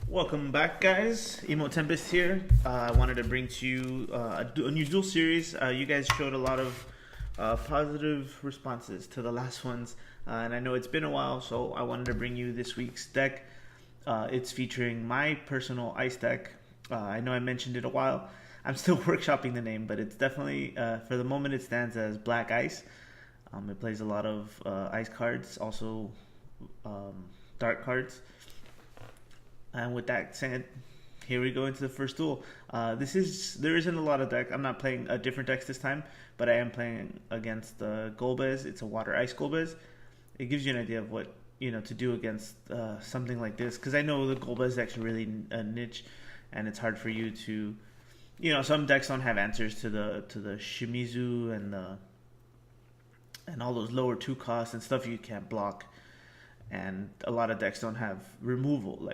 Welcome back, guys. Emo Tempest here. I wanted to bring to you a new duel series. You guys showed a lot of positive responses to the last ones, and I know it's been a while, so I wanted to bring you this week's deck. It's featuring my personal ice deck. I know I mentioned it a while. I'm still workshopping the name, but it's definitely, for the moment, it stands as Black Ice. It plays a lot of ice cards, also dark cards. And with that said, here we go into the first duel. There isn't a lot of deck. I'm not playing different decks this time, but I am playing against Golbez. It's a water ice Golbez. It gives you an idea of what to do against something like this, because I know the Golbez decks are really niche, and it's hard for you to, some decks don't have answers to the Shimizu and all those lower 2 costs and stuff you can't block. And a lot of decks don't have removal,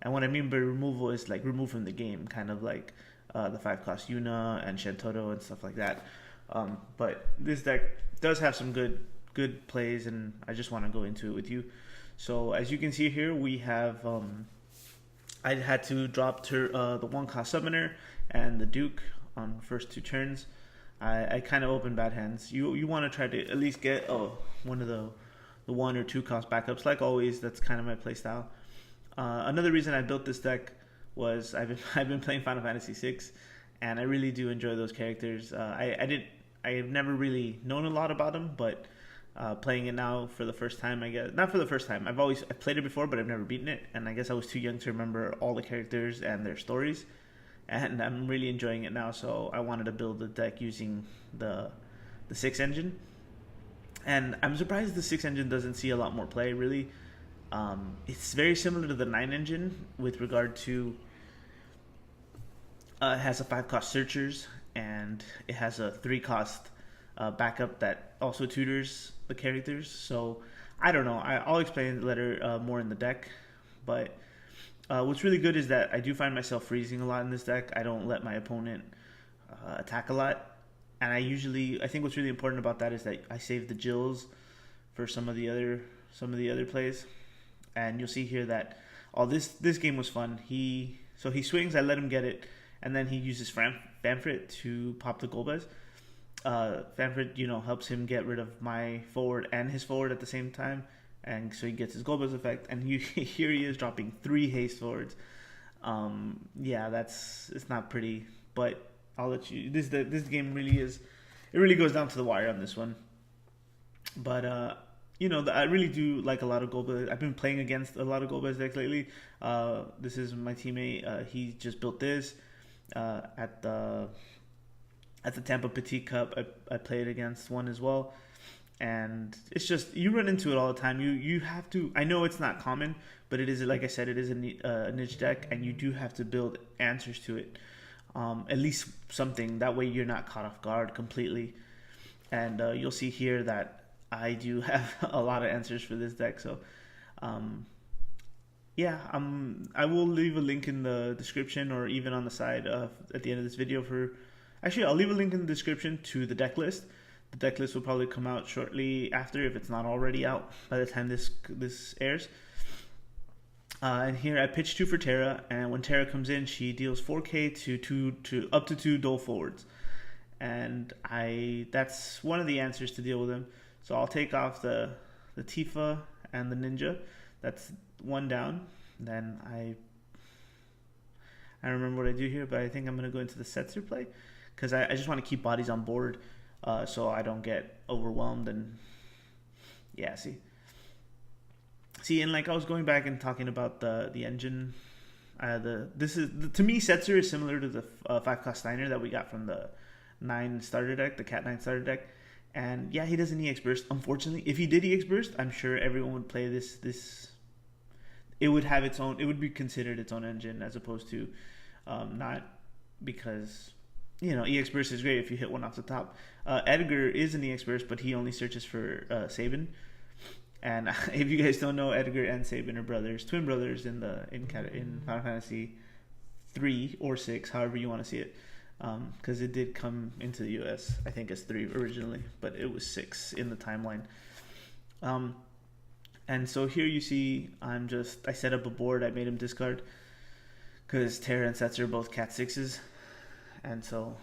and what I mean by removal is like remove from the game, kind of like the 5-cost Yuna and Shantoto and stuff like that. But this deck does have some good plays, and I just want to go into it with you. So as you can see here, we have I had to drop the 1-cost Summoner and the Duke on first 2 turns. I kind of opened bad hands. You want to try to at least get one of the 1 or 2 cost backups. Like always, that's kind of my play style. Another reason I built this deck was I've been playing Final Fantasy VI, and I really do enjoy those characters. I've never really known a lot about them, but playing it now for the first time, I guess not for the first time. I've played it before, but I've never beaten it, and I guess I was too young to remember all the characters and their stories. And I'm really enjoying it now, so I wanted to build a deck using the 6 engine. And I'm surprised the 6 engine doesn't see a lot more play, really. It's very similar to the 9 engine with regard to it has a 5-cost Searchers, and it has a 3-cost backup that also tutors the characters. So I don't know. I'll explain it later more in the deck. But what's really good is that I do find myself freezing a lot in this deck. I don't let my opponent attack a lot. And I think what's really important about that is that I save the Jills for some of the other plays. And you'll see here that this game was fun. He swings, I let him get it, and then he uses Famfrit to pop the Golbez. Famfrit, helps him get rid of my forward and his forward at the same time, and so he gets his Golbez effect. And here he is dropping 3 haste forwards. It's not pretty, but I'll let you. This game really is. It really goes down to the wire on this one. But I really do like a lot of Golbez. I've been playing against a lot of Golbez decks lately. This is my teammate. He just built this at the Tampa Petite Cup. I played against one as well, and it's just you run into it all the time. You have to. I know it's not common, but it is, like I said, it is a niche deck, and you do have to build answers to it. At least something, that way you're not caught off guard completely. And you'll see here that I do have a lot of answers for this deck. So I will leave a link in the description, or even on the side at the end of this video. I'll leave a link in the description to the deck list. The deck list will probably come out shortly after, if it's not already out by the time this airs. And here I pitch 2 for Terra, and when Terra comes in, she deals 4k to up to 2 Duel forwards, and that's one of the answers to deal with him. So I'll take off the Tifa and the Ninja. That's 1 down. Then I don't remember what I do here, but I think I'm gonna go into the Setzer play, because I just want to keep bodies on board, so I don't get overwhelmed. And See, and like I was going back and talking about the engine, to me, Setzer is similar to the 5-cost Steiner that we got from the 9 starter deck, the Cat 9 starter deck. And yeah, he doesn't EX Burst, unfortunately. If he did EX Burst, I'm sure everyone would play this. It would have its own. It would be considered its own engine, as opposed to not, because EX Burst is great if you hit one off the top. Edgar is an EX Burst, but he only searches for Sabin. And if you guys don't know, Edgar and Sabin are brothers, twin brothers in Final Fantasy 3 or 6, however you want to see it, because it did come into the US, I think, as 3 originally, but it was 6 in the timeline. And so here you see I set up a board. I made him discard because Terra and Setzer are both cat sixes, and so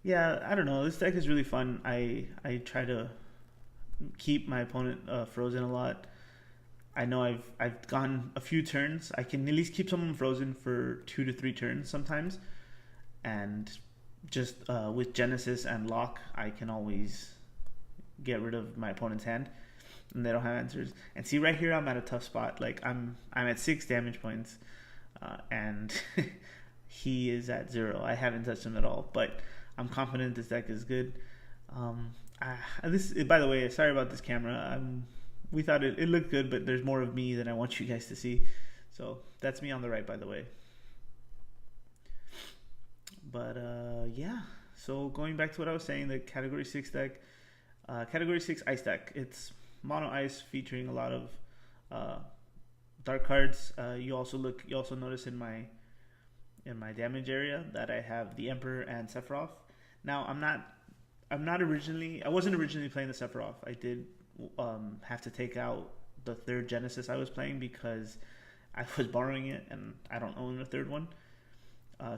yeah, I don't know. This deck is really fun. I try to keep my opponent frozen a lot. I know I've gone a few turns. I can at least keep someone frozen for 2 to 3 turns sometimes, and just with Genesis and Lock, I can always get rid of my opponent's hand, and they don't have answers. And see, right here, I'm at a tough spot. Like I'm at 6 damage points, and he is at 0. I haven't touched him at all, but I'm confident this deck is good. By the way, sorry about this camera. We thought it looked good, but there's more of me than I want you guys to see. So that's me on the right, by the way. But yeah, so going back to what I was saying, the Category 6 deck, Category 6 Ice deck. It's mono ice featuring a lot of dark cards. You also notice in my damage area that I have the Emperor and Sephiroth. Now I wasn't originally playing the Sephiroth. I did have to take out the third Genesis I was playing because I was borrowing it and I don't own a third one.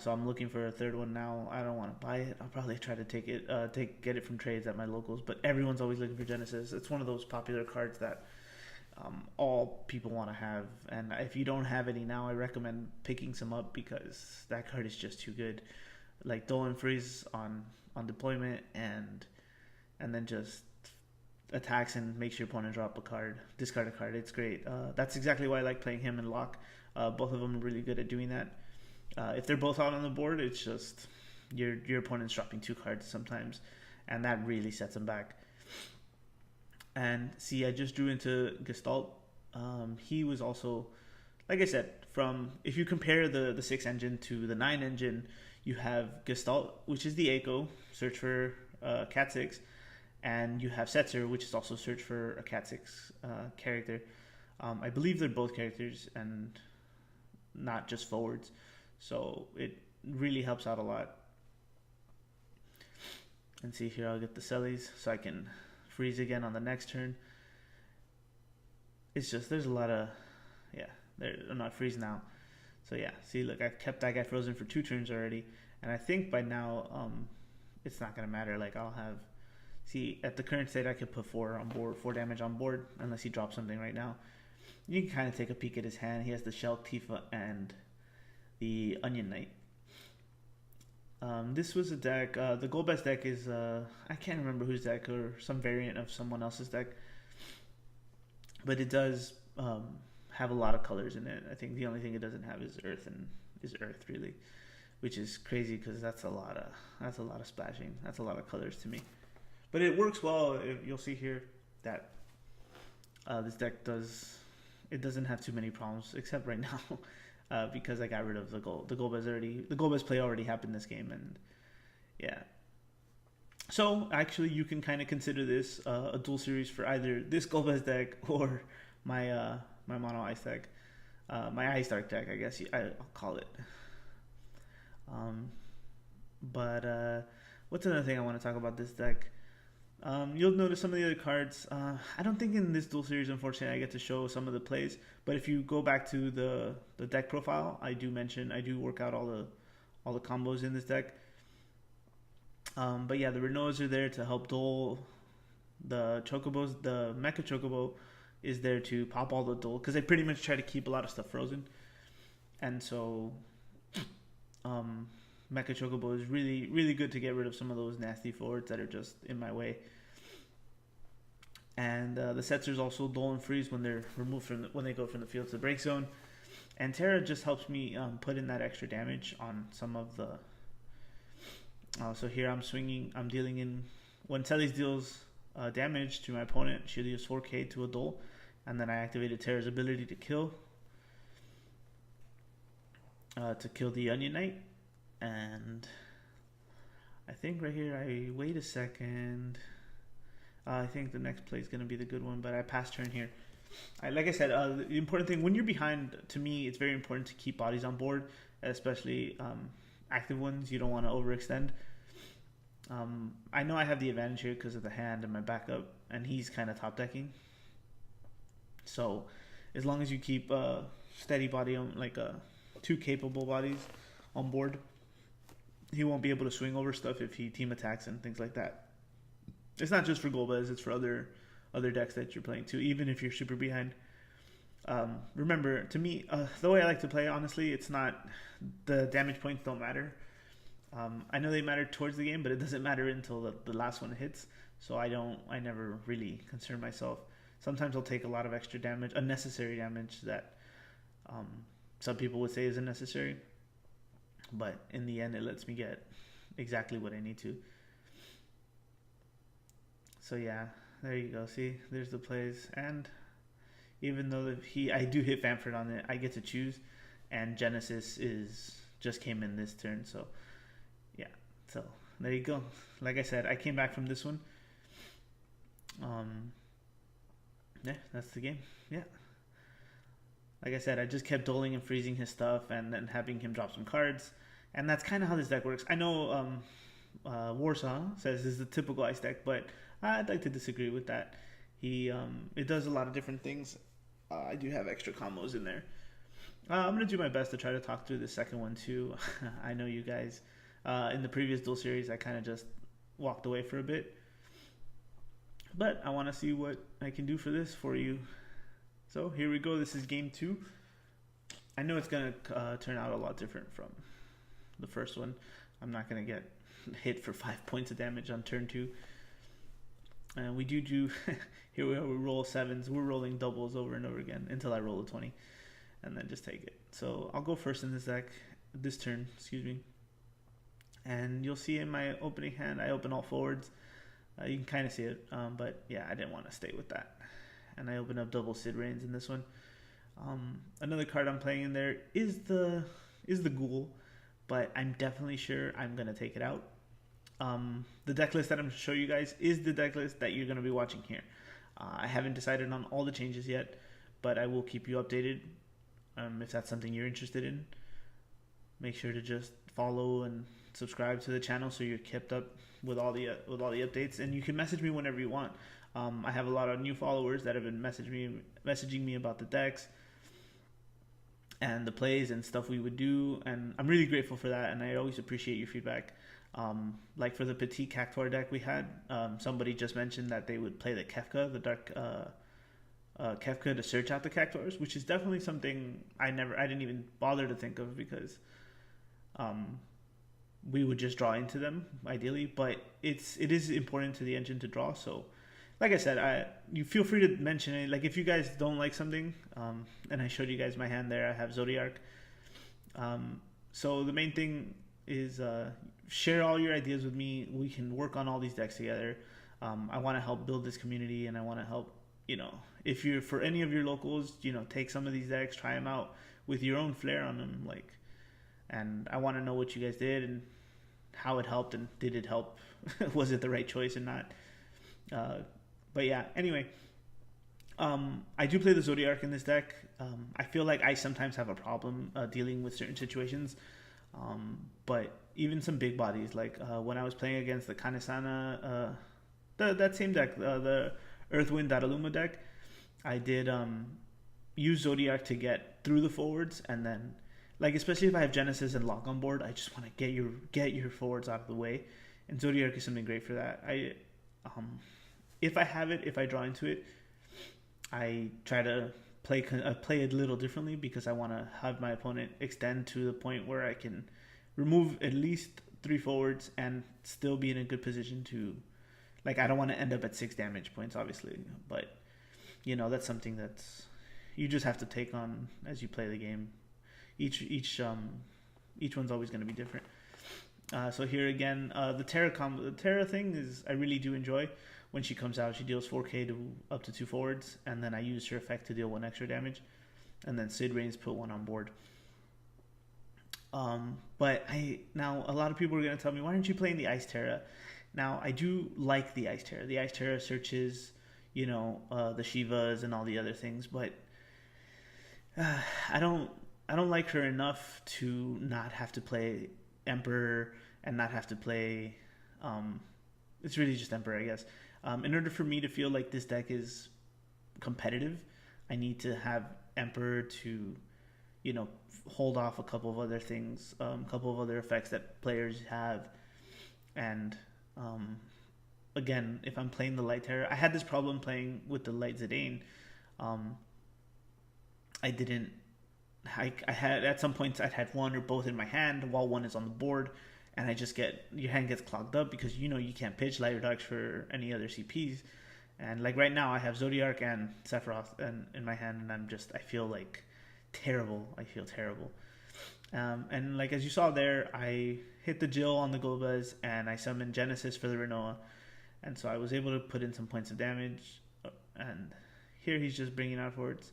So I'm looking for a third one now. I don't want to buy it. I'll probably try to get it from trades at my locals. But everyone's always looking for Genesis. It's one of those popular cards that all people want to have. And if you don't have any now, I recommend picking some up because that card is just too good. Like Duel and freeze on deployment and then just attacks and makes your opponent discard a card. It's great. That's exactly why I like playing him and Locke. Both of them are really good at doing that. If they're both out on the board, it's just your opponent's dropping 2 cards sometimes, and that really sets them back. And see, I just drew into Gestalt. He was also, like I said, if you compare the 6 engine to the 9 engine, you have Gestalt, which is the Echo, search for Cat 6, and you have Setzer, which is also search for a Cat 6 character. I believe they're both characters and not just forwards. So it really helps out a lot. And see here, I'll get the Sellies so I can freeze again on the next turn. It's just, there's a lot of, I'm not freeze now. So yeah, see, look, I've kept that guy frozen for 2 turns already. And I think by now, it's not going to matter. Like at the current state, I could put 4 damage on board, unless he drops something right now. You can kind of take a peek at his hand. He has the Shell, Tifa, and the Onion Knight. This was a deck. The Golbez deck is I can't remember whose deck, or some variant of someone else's deck, but it does have a lot of colors in it. I think the only thing it doesn't have is Earth really, which is crazy because that's a lot of splashing. That's a lot of colors to me, but it works well. You'll see here that this deck doesn't have too many problems, except right now. Because I got rid of the Golbez play already happened this game, and yeah. So actually, you can kind of consider this a duel series for either this Golbez deck or my mono ice deck, my ice dark deck, I guess I'll call it. But what's another thing I want to talk about this deck? You'll notice some of the other cards. I don't think in this duel series, unfortunately, I get to show some of the plays. But if you go back to the deck profile, I do work out all the combos in this deck. But yeah, the Renaults are there to help duel. The Chocobos, the Mecha Chocobo, is there to pop all the duel, because they pretty much try to keep a lot of stuff frozen. And so, Mecha Chocobo is really, really good to get rid of some of those nasty forwards that are just in my way. And the Setzers also duel and freeze when they're removed when they go from the field to the break zone. And Terra just helps me put in that extra damage on some of the. So here I'm dealing in, when Telly's deals damage to my opponent, she deals 4k to a duel, and then I activated Terra's ability to kill the Onion Knight. And I think right here, wait a second. I think the next play is going to be the good one, but I pass turn here. Like I said, the important thing, when you're behind, to me, it's very important to keep bodies on board, especially active ones. You don't want to overextend. I know I have the advantage here because of the hand and my backup, and he's kind of top decking. So as long as you keep steady body on like two capable bodies on board, he won't be able to swing over stuff if he team attacks and things like that. It's not just for Golbez; it's for other decks that you're playing too. Even if you're super behind. Remember, to me, the way I like to play, honestly, it's not the damage points don't matter. I know they matter towards the game, but it doesn't matter until the last one hits. So I never really concern myself. Sometimes I'll take a lot of extra damage, unnecessary damage that some people would say is unnecessary. But in the end, it lets me get exactly what I need to. So yeah, there you go. See, there's the plays. And even though I do hit Famford on it, I get to choose. And Genesis just came in this turn. So yeah, so there you go. Like I said, I came back from this one. Yeah, that's the game. Yeah. Like I said, I just kept doling and freezing his stuff and then having him drop some cards. And that's kind of how this deck works. I know Warsaw says this is the typical ice deck, but I'd like to disagree with that. It does a lot of different things. I do have extra combos in there. I'm going to do my best to try to talk through the second one too. I know you guys, in the previous duel series, I kind of just walked away for a bit. But I want to see what I can do for this for you. So here we go. This is game 2. I know it's going to turn out a lot different from the first one. I'm not going to get hit for 5 points of damage on turn 2. And we do here we are, we roll 7s. We're rolling doubles over and over again until I roll a 20. And then just take it. So I'll go first in this turn, excuse me. And you'll see in my opening hand, I open all forwards. You can kind of see it, but yeah, I didn't want to stay with that. And I open up double Sid Reigns in this one. Another card I'm playing in there is the Ghoul, but I'm definitely sure I'm going to take it out. The deck list that I'm going to show you guys is the deck list that you're going to be watching here. I haven't decided on all the changes yet, but I will keep you updated if that's something you're interested in. Make sure to just follow and subscribe to the channel so you're kept up with all the updates, and you can message me whenever you want. I have a lot of new followers that have been messaging me about the decks and the plays and stuff we would do, and I'm really grateful for that, and I always appreciate your feedback. Like for the Petit Cactuar deck we had, somebody just mentioned that they would play the Kefka, the dark Kefka, to search out the Cactuars, which is definitely something I didn't even bother to think of, because we would just draw into them ideally, but it is important to the engine to draw. So like I said, you feel free to mention it. Like if you guys don't like something, and I showed you guys my hand there, I have Zodiark. So the main thing is share all your ideas with me. We can work on all these decks together. I want to help build this community, and I want to help, if you're for any of your locals, take some of these decks, try them out with your own flair on them, and I want to know what you guys did and how it helped, and did it help? Was it the right choice or not? But yeah, anyway, I do play the Zodiark in this deck. I feel like I sometimes have a problem dealing with certain situations, but even some big bodies, like when I was playing against the Kanesana, that same deck, the Earthwind Daraluma deck, I did use Zodiark to get through the forwards, and then, especially if I have Genesis and Lock on board, I just want to get your forwards out of the way, and Zodiark is something great for that. If I draw into it, I try to play it a little differently, because I want to have my opponent extend to the point where I can remove at least 3 forwards and still be in a good position to, I don't want to end up at 6 damage points, obviously, but that's something that's you just have to take on as you play the game. Each one's always going to be different. So here again, the Terra thing is, I really do enjoy. When she comes out, she deals 4k to up to 2 forwards, and then I use her effect to deal 1 extra damage, and then Sid Reigns put 1 on board. But now a lot of people are going to tell me, why aren't you playing the Ice Terra? Now I do like the Ice Terra. The Ice Terra searches, the Shivas and all the other things, but I don't like her enough to not have to play Emperor and not have to play. It's really just Emperor, I guess. In order for me to feel like this deck is competitive, I need to have Emperor to, hold off a couple of other things, a couple of other effects that players have. And again, if I'm playing the Light Terror, I had this problem playing with the Light Zidane. Um, I didn't. I had at some points I'd had one or both in my hand while one is on the board, and I just your hand gets clogged up because you can't pitch light or darks for any other CPs. And like right now, I have Zodiark and Sephiroth in my hand, and I feel like terrible. I feel terrible. And like as you saw there, I hit the Jill on the Golbez, and I summoned Genesis for the Renoa, and so I was able to put in some points of damage. And here he's just bringing out forwards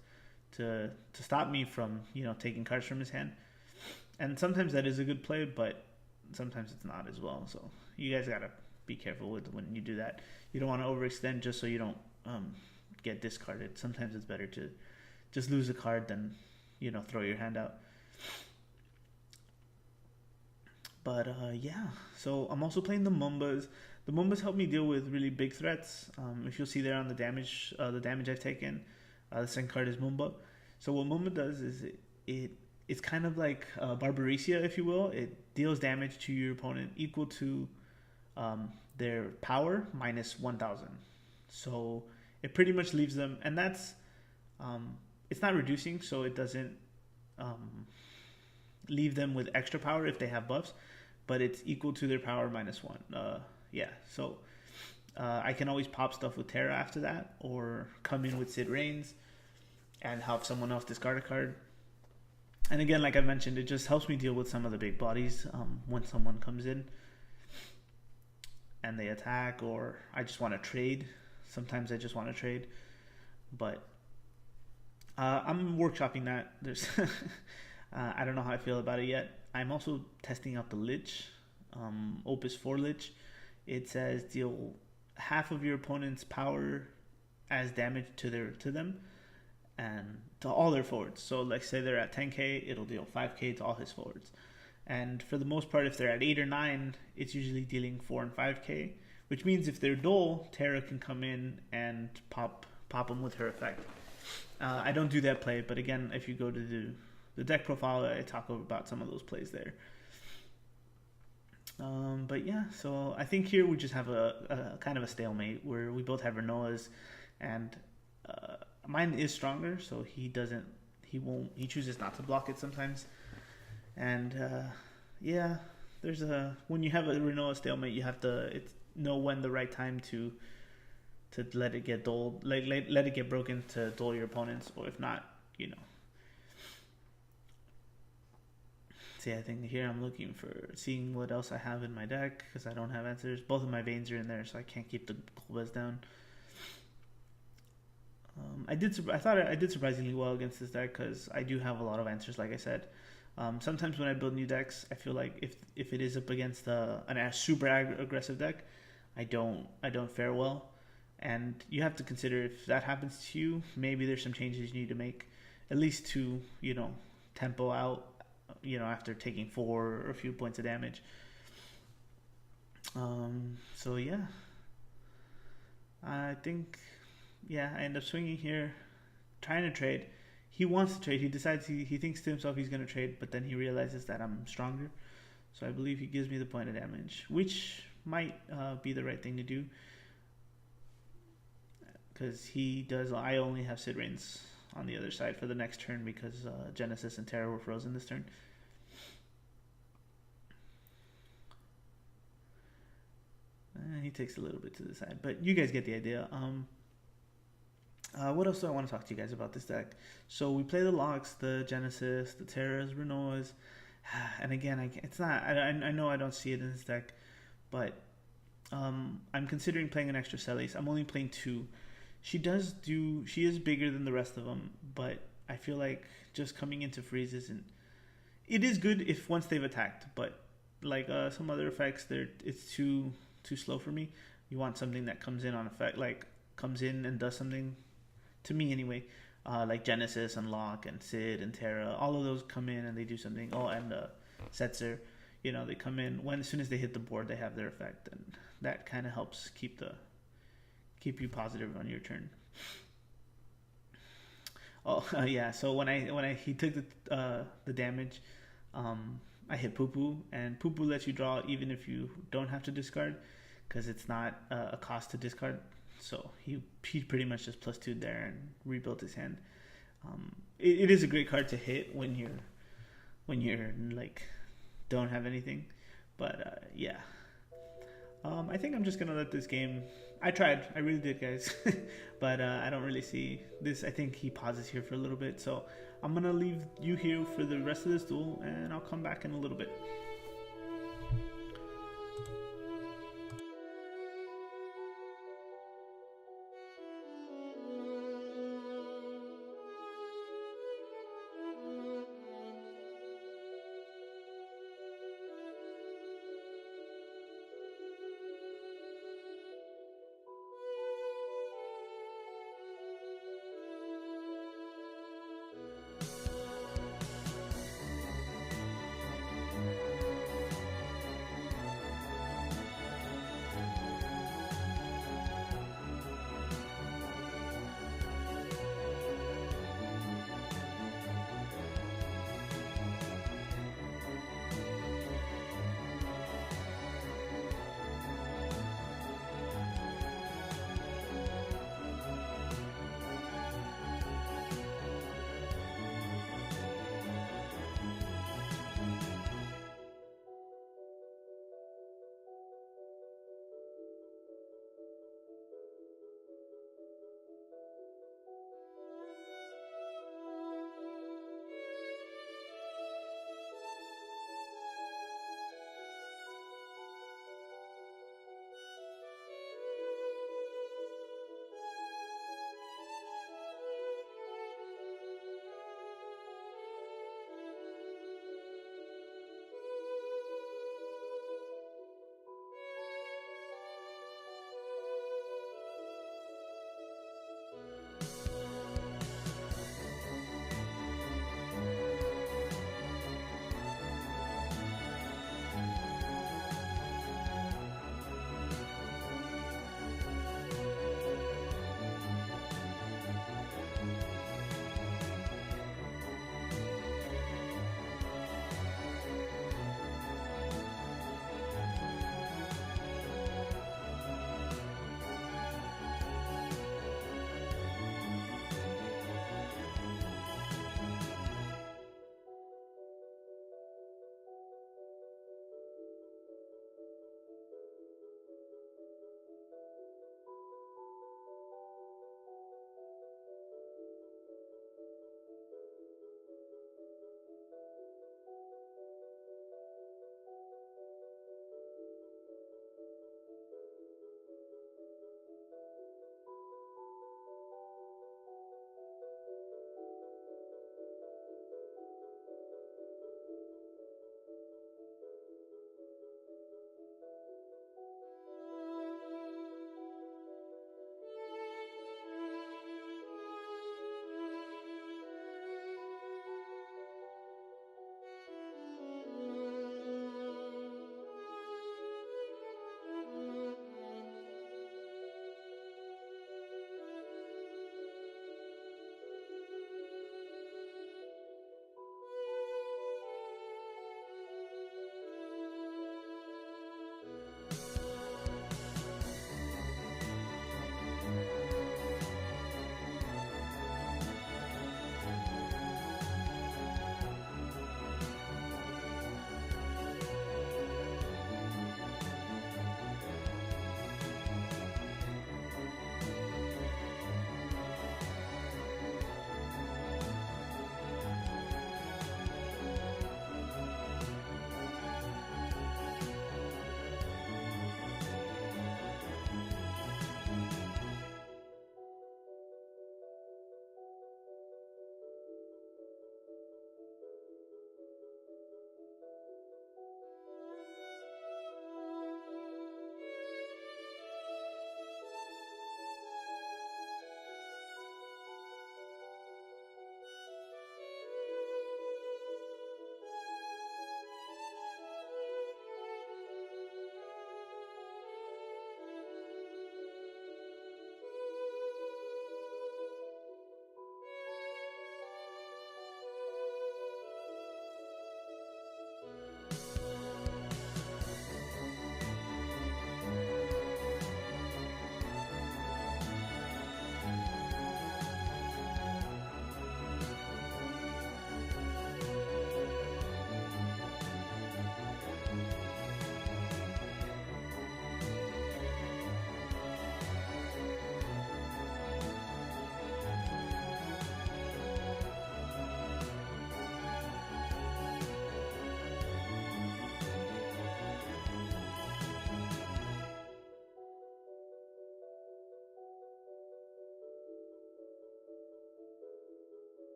to stop me from taking cards from his hand. And sometimes that is a good play, but sometimes it's not as well. So you guys gotta be careful with when you do that. You don't want to overextend just so you don't get discarded. Sometimes it's better to just lose a card than throw your hand out. But yeah, so I'm also playing the Mumbas. The Mumbas help me deal with really big threats. If you'll see there on the damage I've taken, the second card is Mumba. So what Mumba does is it's kind of like Barbarecia, if you will. It deals damage to your opponent equal to their power minus 1,000. So it pretty much leaves them, and that's it's not reducing, so it doesn't leave them with extra power if they have buffs, but it's equal to their power minus 1. So I can always pop stuff with Terra after that, or come in with Sid Reigns and have someone else discard a card. And again, like I mentioned, it just helps me deal with some of the big bodies when someone comes in and they attack, or I just want to trade. Sometimes I just want to trade, but I'm workshopping that. There's I don't know how I feel about it yet. I'm also testing out the Lich, Opus 4 Lich. It says deal half of your opponent's power as damage to them and to all their forwards. So like say they're at 10k, it'll deal 5k to all his forwards. And for the most part, if they're at 8 or 9, it's usually dealing 4 and 5k, which means if they're dull, Terra can come in and pop them with her effect. I don't do that play, but again, if you go to the deck profile, I talk about some of those plays there. But yeah, so I think here we just have a kind of a stalemate where we both have Renoas, and mine is stronger, so he chooses not to block it sometimes. And yeah, when you have a Renoa stalemate, you have to know when the right time to let it get dulled, let it get broken to dull your opponents, or if not, See, I think here I'm looking for seeing what else I have in my deck because I don't have answers. Both of my Veins are in there, so I can't keep the Golbez down. I thought I did surprisingly well against this deck because I do have a lot of answers, like I said. Sometimes when I build new decks, I feel like if it is up against a super aggressive deck, I don't fare well. And you have to consider if that happens to you, maybe there's some changes you need to make, at least to tempo out. After taking 4 or a few points of damage. So yeah, I think, I end up swinging here, trying to trade. He wants to trade. He decides he thinks to himself he's going to trade, but then he realizes that I'm stronger. So I believe he gives me the point of damage, which might be the right thing to do. Because he does. I only have Sid Reigns on the other side for the next turn because Genesis and Terra were frozen this turn. He takes a little bit to the side, but you guys get the idea. What else do I want to talk to you guys about this deck? So we play the Locks, the Genesis, the Terras, Renoas, and again, it's not. I know I don't see it in this deck, but I'm considering playing an extra Celis. I'm only playing 2. She is bigger than the rest of them, but I feel like just coming into freeze isn't. It is good if once they've attacked, but like some other effects, it's too slow for me. You want something that comes in on effect, like comes in and does something, to me anyway, like Genesis and Locke and Sid and Terra. All of those come in and they do something. Oh, and Setzer, they come in as soon as they hit the board, they have their effect, and that kind of helps keep you positive on your turn. Oh yeah. So when I he took the damage, I hit poo poo, and poo poo lets you draw even if you don't have to discard, because it's not a cost to discard. So he pretty much just plus two there and rebuilt his hand. It is a great card to hit when you're like don't have anything, but yeah. I think I'm just gonna let this game. I tried, I really did, guys, but I don't really see this. I think he pauses here for a little bit, so I'm gonna leave you here for the rest of this duel, and I'll come back in a little bit.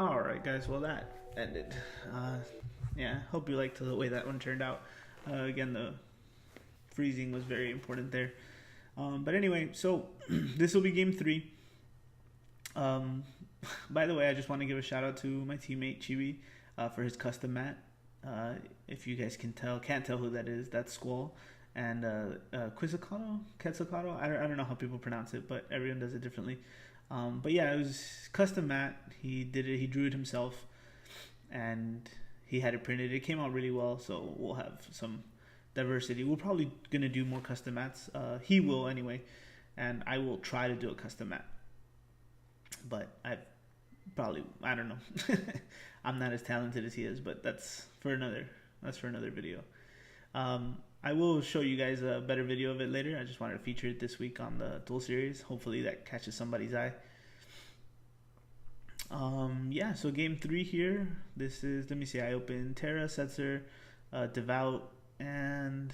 Alright guys, well that ended. Yeah, hope you liked the way that one turned out. Again, the freezing was very important there. But anyway, so this will be game 3. By the way, I just want to give a shout out to my teammate Chibi for his custom mat. If you guys can't tell who that is, that's Squall. And Quetzalcoatl, I don't know how people pronounce it, but everyone does it differently. But yeah, it was custom mat. He did it. He drew it himself, and he had it printed. It came out really well, so we'll have some diversity. We're probably gonna do more custom mats. He will anyway, and I will try to do a custom mat. But I don't know. I'm not as talented as he is, but that's for another video. I will show you guys a better video of it later. I just wanted to feature it this week on the Duel series. Hopefully that catches somebody's eye. Yeah, so game 3 here. This is, let me see, I opened Terra, Setzer, Devout, and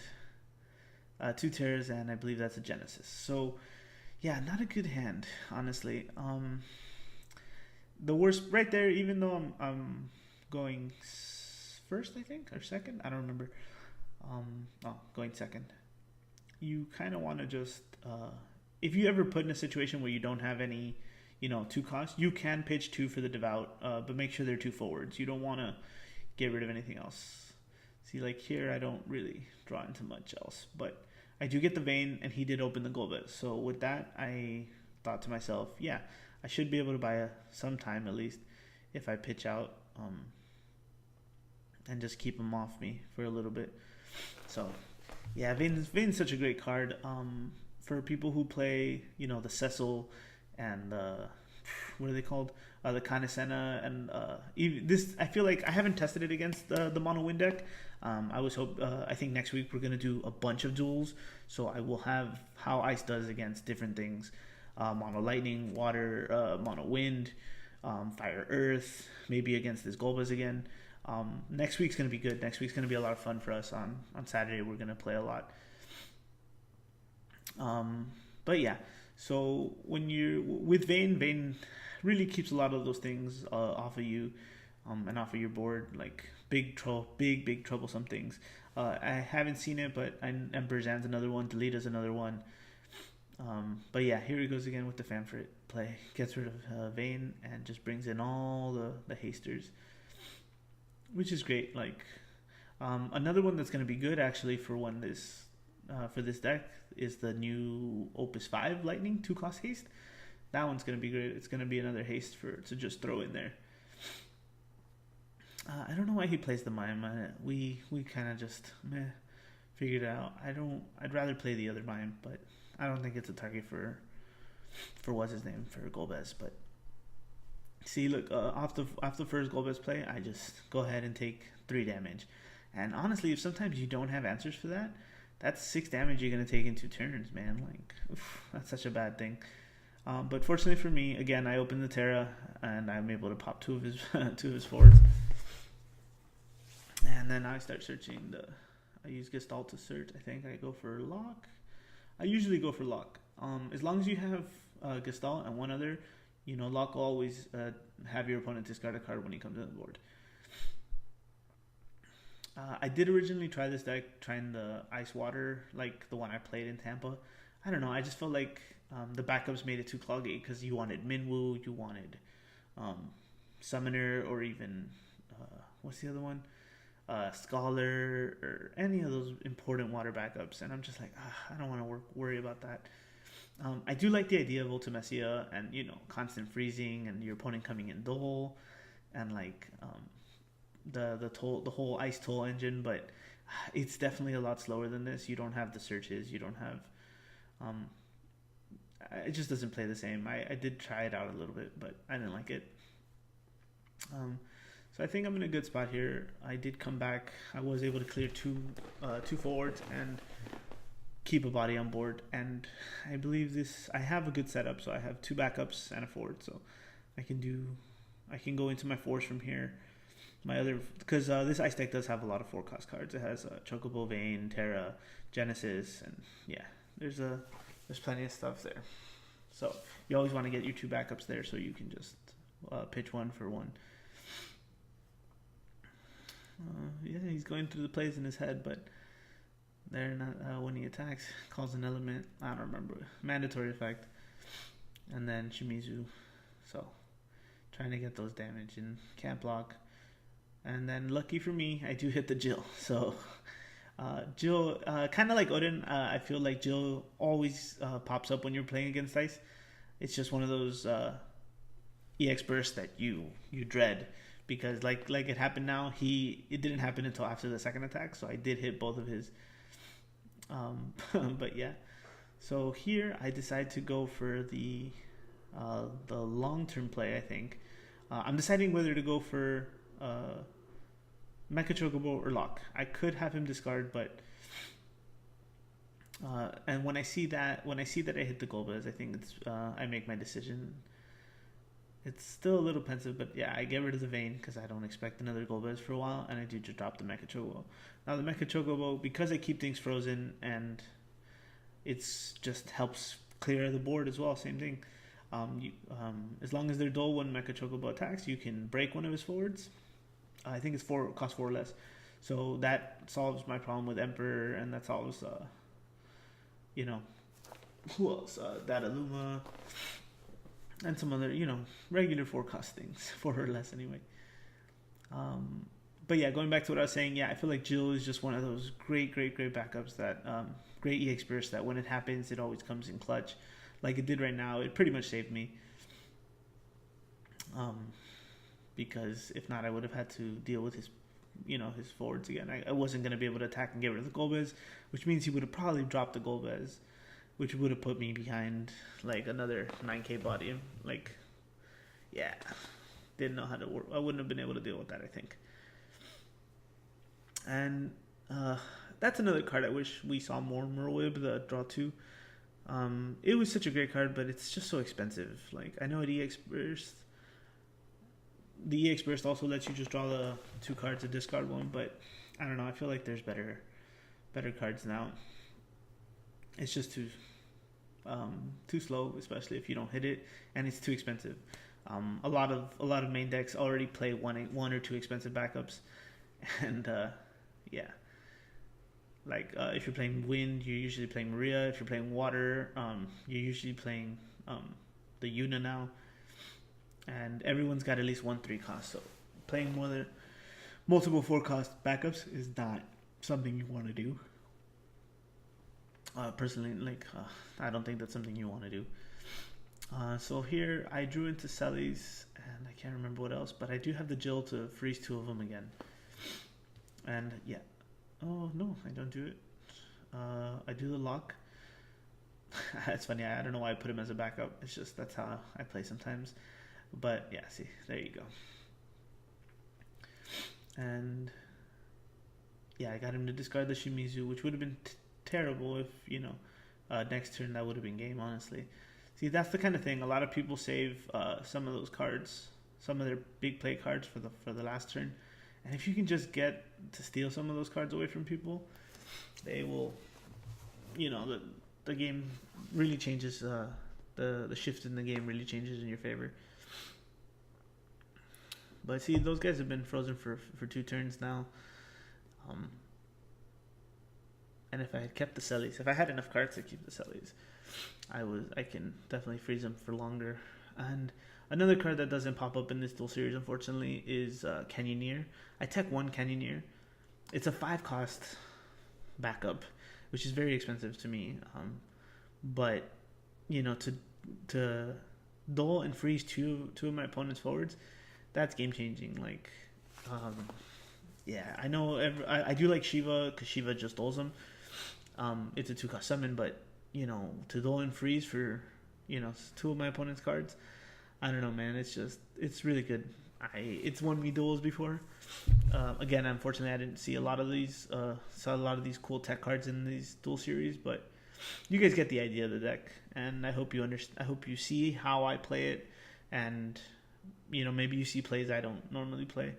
2 Terras, and I believe that's a Genesis. So yeah, not a good hand, honestly. The worst right there, even though I'm going first, I think, or second, I don't remember. Going second. You kind of want to just, if you ever put in a situation where you don't have any, 2 costs, you can pitch 2 for the Devout, but make sure they're 2 forwards. You don't want to get rid of anything else. See, like here, I don't really draw into much else, but I do get the Vayne, and he did open the Golbez. So with that, I thought to myself, yeah, I should be able to buy some time at least if I pitch out, and just keep him off me for a little bit. So yeah, Vayne's such a great card. For people who play, the Cecil and what are they called? The Canesena, and even this, I feel like I haven't tested it against the mono win deck. I think next week we're gonna do a bunch of duels, so I will have how ice does against different things. Mono lightning, water, mono wind, fire earth, maybe against this Golbez again. Next week's going to be good. Next week's going to be a lot of fun for us. On Saturday, we're going to play a lot. But yeah, so when you're with Vayne really keeps a lot of those things off of you, and off of your board, like big troublesome things. I haven't seen it, but Emperor's Hand's another one. Deleta's another one. But yeah, here he goes again with the Fanfrit play. Gets rid of Vayne and just brings in all the hasters, which is great. Like another one that's going to be good actually for this deck is the new Opus 5 Lightning 2-cost haste. That one's going to be great. It's going to be another haste to just throw in there. I don't know why he plays the Mime. We kind of just figured it out. I'd rather play the other Mime, but I don't think it's a target for what's his name, for Golbez. But see, look, off the first Golbez play, I just go ahead and take 3 damage. And honestly, if sometimes you don't have answers for that, that's 6 damage you're gonna take in 2 turns, man. Like, oof, that's such a bad thing. But fortunately for me, again, I opened the Terra and I'm able to pop 2 of his 2 of his forwards. And then I start searching. I use Gestalt to search. I think I go for lock. I usually go for lock. As long as you have Gestalt and one other, lock will always have your opponent discard a card when he comes on the board. I did originally try this deck, trying the Ice Water, like the one I played in Tampa. I don't know, I just felt like the backups made it too cloggy, because you wanted Minwoo, you wanted Summoner, or even, what's the other one? Scholar, or any of those important water backups, and I'm just like, I don't want to worry about that. I do like the idea of Ultimecia and constant freezing and your opponent coming in Duel, and like the whole Ice Toll engine, but it's definitely a lot slower than this. You don't have the searches, you don't have it just doesn't play the same. I did try it out a little bit, but I didn't like it. So I think I'm in a good spot here. I did come back. I was able to clear two forwards and keep a body on board, and I believe I have a good setup. So I have 2 backups and a forward, so I can go into my force from here. My other, because this ice deck does have a lot of 4-cost cards. It has Chocobo, Vayne, Terra, Genesis, and yeah, there's plenty of stuff there. So you always want to get your 2 backups there, so you can just pitch 1 for 1. yeah, he's going through the plays in his head, but they're not when he attacks, calls an element. I don't remember mandatory effect, and then Shimizu. So trying to get those damage and can't block. And then lucky for me, I do hit the Jill. So Jill, kind of like Odin, I feel like Jill always pops up when you're playing against Dice. It's just one of those EX bursts that you dread because like it happened now. It didn't happen until after the second attack, so I did hit both of his. But yeah, so here I decide to go for the long-term play. I think I'm deciding whether to go for Mecha Chocobo or Lock. I could have him discard, but and when I see that I hit the Golbez, I think it's I make my decision. It's still a little pensive, but yeah, I get rid of the Vayne because I don't expect another Golbez for a while, and I do just drop the Mecha Chocobo. Now the Mecha Chocobo, because I keep things frozen and it's just helps clear the board as well. Same thing. As long as they're dull when Mecha Chocobo attacks, you can break one of his forwards. I think it's cost 4 or less. So that solves my problem with Emperor, and that solves, who else? Dataluma, and some other, regular 4 cost things, 4 or less anyway. But yeah, going back to what I was saying, yeah, I feel like Jill is just one of those great backups that, great EX burst that when it happens, it always comes in clutch. Like it did right now, it pretty much saved me. Because if not, I would have had to deal with his forwards again. I wasn't going to be able to attack and get rid of the Golbez, which means he would have probably dropped the Golbez, which would have put me behind like another 9k body. Like, yeah, didn't know how to work. I wouldn't have been able to deal with that, I think. And that's another card I wish we saw more. Merwib, the draw 2. It was such a great card, but it's just so expensive. Like, I know at EX Burst, the EX Burst also lets you just draw the 2 cards and discard 1, but I don't know. I feel like there's better cards now. It's just too slow, especially if you don't hit it, and it's too expensive. A lot of main decks already play one or 2 expensive backups, and yeah. Like, if you're playing Wind, you're usually playing Maria. If you're playing Water, you're usually playing the Yuna now. And everyone's got at least 1 3 cost. So playing more than multiple 4 cost backups is not something you want to do. Personally, I don't think that's something you want to do. So here I drew into Sellies, and I can't remember what else, but I do have the Jill to freeze 2 of them again. And yeah. Oh, no, I don't do it. I do the Lock. It's funny, I don't know why I put him as a backup. It's just, that's how I play sometimes. But, yeah, see, there you go. And, yeah, I got him to discard the Shimizu, which would have been terrible if, next turn that would have been game, honestly. See, that's the kind of thing. A lot of people save some of those cards, some of their big play cards for the last turn. And if you can just get to steal some of those cards away from people, they will, the game really changes, the shift in the game really changes in your favor. But see, those guys have been frozen for 2 turns now. And if I had kept the Sellies, if I had enough cards to keep the Sellies, I can definitely freeze them for longer. And another card that doesn't pop up in this duel series, unfortunately, is Canyoneer. I tech 1 Canyoneer. It's a 5 cost backup, which is very expensive to me. But to duel and freeze two of my opponent's forwards, that's game changing. Like, yeah, I know. I do like Shiva because Shiva just duels him. It's a 2 cost summon, but to duel and freeze for 2 of my opponent's cards, I don't know, man. It's really good. It's won me duels before. Again, unfortunately, I didn't see a lot of these. Saw a lot of these cool tech cards in these duel series, but you guys get the idea of the deck, and I hope you understand. I hope you see how I play it, and maybe you see plays I don't normally play.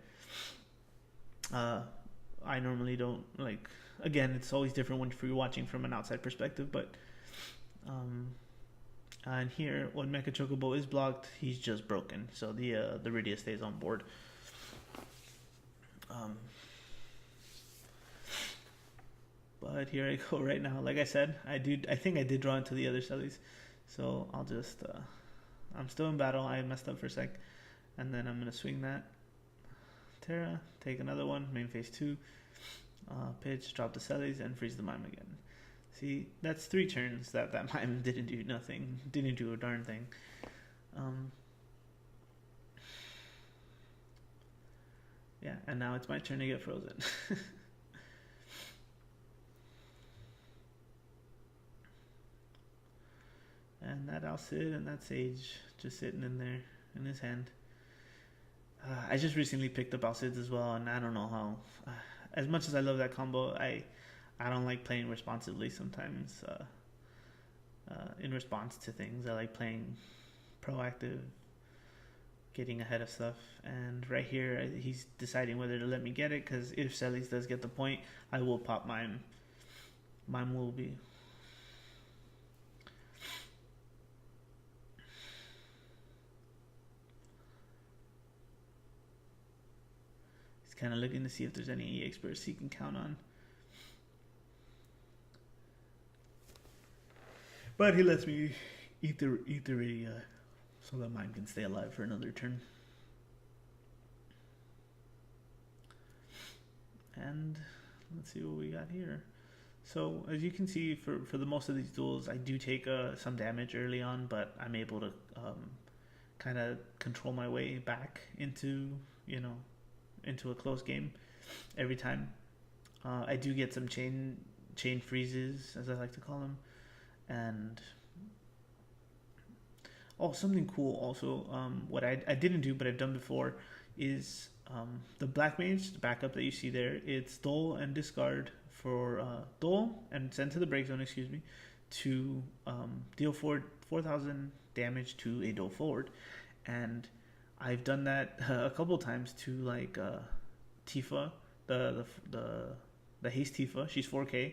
I normally don't like. Again, it's always different when you're watching from an outside perspective, but and here when Mecha Chocobo is blocked, he's just broken, so the Rydia stays on board. But here I go right now. Like I said, I think I did draw into the other Sellies. So I'll just... I'm still in battle. I messed up for a sec. And then I'm going to swing that. Terra, take another one. Main phase 2. Pitch, drop the Sellies, and freeze the Mime again. See, that's 3 turns that Mime didn't do nothing. Didn't do a darn thing. Yeah, and now it's my turn to get frozen. And that Alcid and that Sage just sitting in there in his hand. I just recently picked up Alcids as well, and I don't know how. As much as I love that combo, I don't like playing responsively sometimes. In response to things, I like playing proactive, getting ahead of stuff. And right here, he's deciding whether to let me get it, because if Sellies does get the point, I will pop Mime. Mime will be... kind of looking to see if there's any EX bursts he can count on. But he lets me eat the so that Mime can stay alive for another turn. And let's see what we got here. So as you can see, for the most of these duels, I do take some damage early on, but I'm able to kind of control my way back into, into a close game every time. I do get some chain freezes, as I like to call them. And something cool also, what I didn't do but I've done before is the Black Mage, the backup that you see there, it's duel and discard for duel and send to the break zone, to deal 4,000 damage to a duel forward. And I've done that a couple times to like Tifa, the haste Tifa. She's 4K.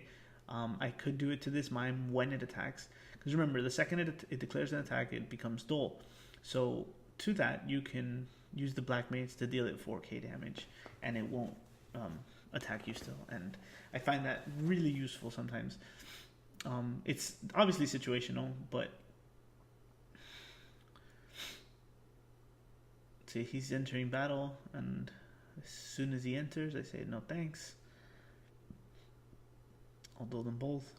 I could do it to this Mime when it attacks, because remember, the second it declares an attack, it becomes duel. So to that, you can use the Black Mage to deal it 4K damage, and it won't attack you still. And I find that really useful sometimes. It's obviously situational, but see, he's entering battle, and as soon as he enters, I say no thanks. I'll duel them both.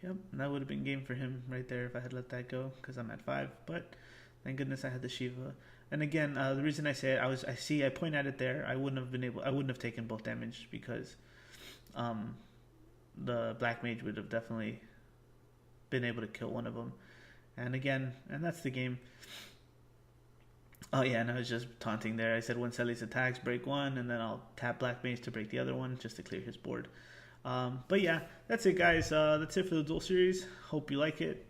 Yep, and that would have been game for him right there if I had let that go, because I'm at 5. But thank goodness I had the Shiva. And again, the reason I say it, I point at it there. I wouldn't have taken both damage, because the Black Mage would have definitely been able to kill one of them. And again, and that's the game. Oh yeah, and I was just taunting there. I said when Sellies attacks, break one, and then I'll tap Black Mage to break the other one, just to clear his board. But yeah, that's it, guys. That's it for the duel series. Hope you like it.